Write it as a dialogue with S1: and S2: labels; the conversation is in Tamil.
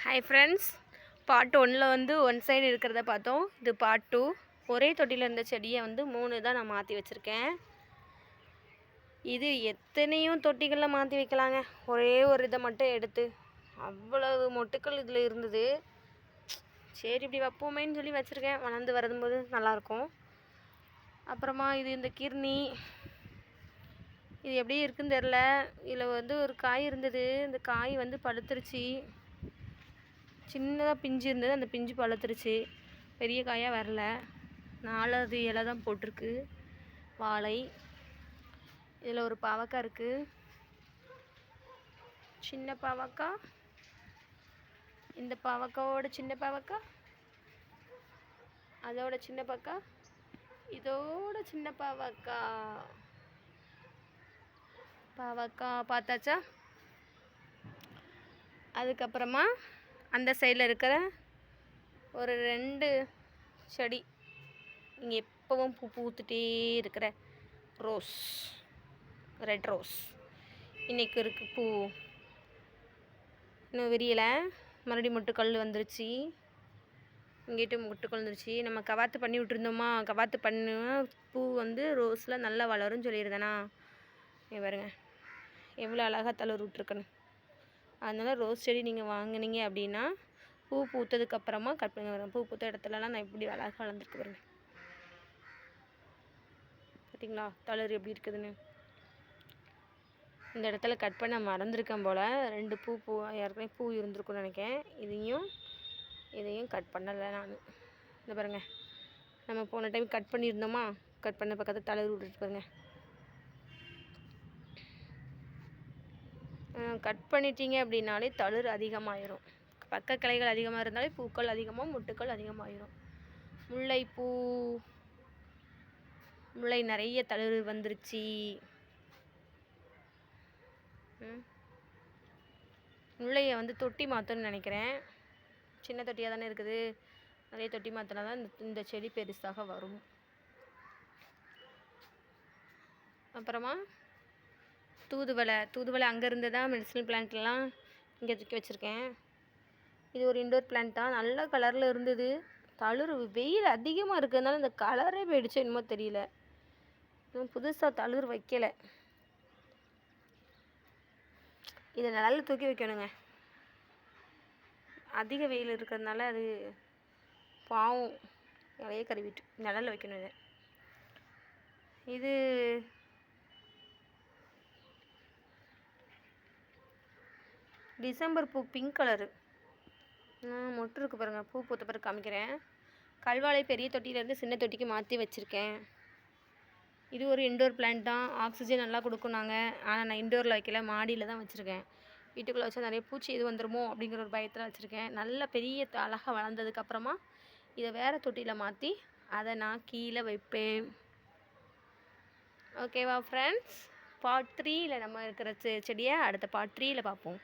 S1: ஹாய் ஃப்ரெண்ட்ஸ், பார்ட் 1ல் வந்து ஒன் சைடு இருக்கிறத பார்த்தோம். இது பார்ட் 2. ஒரே தொட்டியில் இருந்த செடியை வந்து 3 தான் நான் மாற்றி வச்சுருக்கேன். இது எத்தனையோ தொட்டிகளில் மாற்றி வைக்கலாங்க. ஒரே ஒரு இதை மட்டும் எடுத்து அவ்வளவு மொட்டுக்கள் இதில் இருந்தது. சரி இப்படி வைப்போமேன்னு சொல்லி வச்சுருக்கேன். வளர்ந்து வரும்போது நல்லாயிருக்கும். அப்புறமா இது இந்த கிர்னி, இது எப்படி இருக்குன்னு தெரில. இதில் வந்து ஒரு காய் இருந்தது. இந்த காய் வந்து பழுத்துருச்சு. சின்னதாக பிஞ்சு இருந்தது, அந்த பிஞ்சு பழுத்துருச்சு. பெரிய காயாக வரல. 4வது இலை தான் போட்டிருக்கு. வாழை. இதில் ஒரு பாவக்காய் இருக்குது, சின்ன பாவக்காய். இந்த பாவக்காவோட சின்ன பாவக்காய், அதோட சின்ன பாவக்காய், இதோட சின்ன பாவக்காய். பாவக்காய் பார்த்தாச்சா? அதுக்கப்புறமா அந்த சைடில் இருக்கிற ஒரு 2 செடி, இங்கே எப்பவும் பூ பூத்துட்டே இருக்கிற ரோஸ், ரெட் ரோஸ். இன்றைக்கி இருக்குது பூ, இன்னும் விரியலை. மறுபடியும் மொட்டுக்கல் வந்துருச்சு. இங்கிட்டும் மொட்டுக்கல் வந்துருச்சு. நம்ம கவாத்து பண்ணி விட்டுருந்தோமா, கவாத்து பண்ண பூ வந்து ரோஸில் நல்லா வளரும்னு சொல்லியிருந்தேனா. இங்கே பாருங்க எவ்வளோ அழகாக தளர் விட்ருக்கணும். அதனால் ரோஸ் செடி நீங்கள் வாங்கினீங்க அப்படின்னா பூ பூத்ததுக்கப்புறமா கட் பண்ணி வரேன். பூ பூத்த இடத்துலலாம் நான் எப்படி அழகாக வளர்ந்துருக்கு பாருங்க. பார்த்தீங்களா தளர் எப்படி இருக்குதுன்னு? இந்த இடத்துல கட் பண்ண மறந்துருக்கேன் போல். 2 பூ ஏற்கனவே பூ இருந்திருக்குன்னு நினைக்கிறேன். இதையும் கட் பண்ணலை நான். இந்த பாருங்கள், நம்ம போன டைம் கட் பண்ணியிருந்தோமா, கட் பண்ண பக்கத்தில் தளர் விட்டுட்டு பாருங்க. கட் பண்ணிட்டீங்க அப்படின்னாலே தளிர் அதிகமாகிடும். பக்க கிளைகள் அதிகமாக இருந்தாலே பூக்கள் அதிகமாக, மொட்டுக்கள் அதிகமாகிடும். முல்லை நிறைய தளிர் வந்துருச்சு. முல்லையை வந்து தொட்டி மாற்றணும்னு நினைக்கிறேன். சின்ன தொட்டியாக தானே இருக்குது, நிறைய தொட்டி மாற்றினா தான் இந்த செடி பெருசாக வரும். அப்புறமா தூதுவளை அங்கே இருந்து தான் மெடிசனல் பிளான்ட்லாம் இங்கே தூக்கி வச்சுருக்கேன். இது ஒரு இண்டோர் பிளான்ட் தான். நல்ல கலரில் இருந்தது. தளிர் வெயில் அதிகமாக இருக்கிறதுனால இந்த கலரே போயிடுச்சு என்னமோ தெரியல. புதுசாக தளிர் வைக்கலை. இதை நிழல்ல தூக்கி வைக்கணுங்க. அதிக வெயில் இருக்கிறதுனால அது பாவம் இலையே கருவிட்டு நிழல்ல வைக்கணும். இது டிசம்பர் பூ, பிங்க் கலரு. மொட்டு இருக்குது பாருங்கள். பூ பூத்த பிறகு காமிக்கிறேன். கல்வாழை பெரிய தொட்டியிலேருந்து சின்ன தொட்டிக்கு மாற்றி வச்சுருக்கேன். இது ஒரு இண்டோர் பிளான்ட் தான். ஆக்சிஜன் நல்லா கொடுக்கும். ஆனால் நான் இண்டோரில் வைக்கல, மாடியில் தான் வச்சுருக்கேன். வீட்டுக்குள்ளே வச்சா நிறைய பூச்சி இது வந்துடுமோ அப்படிங்கிற ஒரு பயத்தில் வச்சுருக்கேன். நல்ல பெரிய அழகாக வளர்ந்ததுக்கப்புறமா இதை வேறு தொட்டியில் மாற்றி அதை நான் கீழே வைப்பேன். ஓகேவா ஃப்ரெண்ட்ஸ்? பார்ட் 3ல் நம்ம இருக்கிற செடியை அடுத்த பார்ட் 3ல் பார்ப்போம்.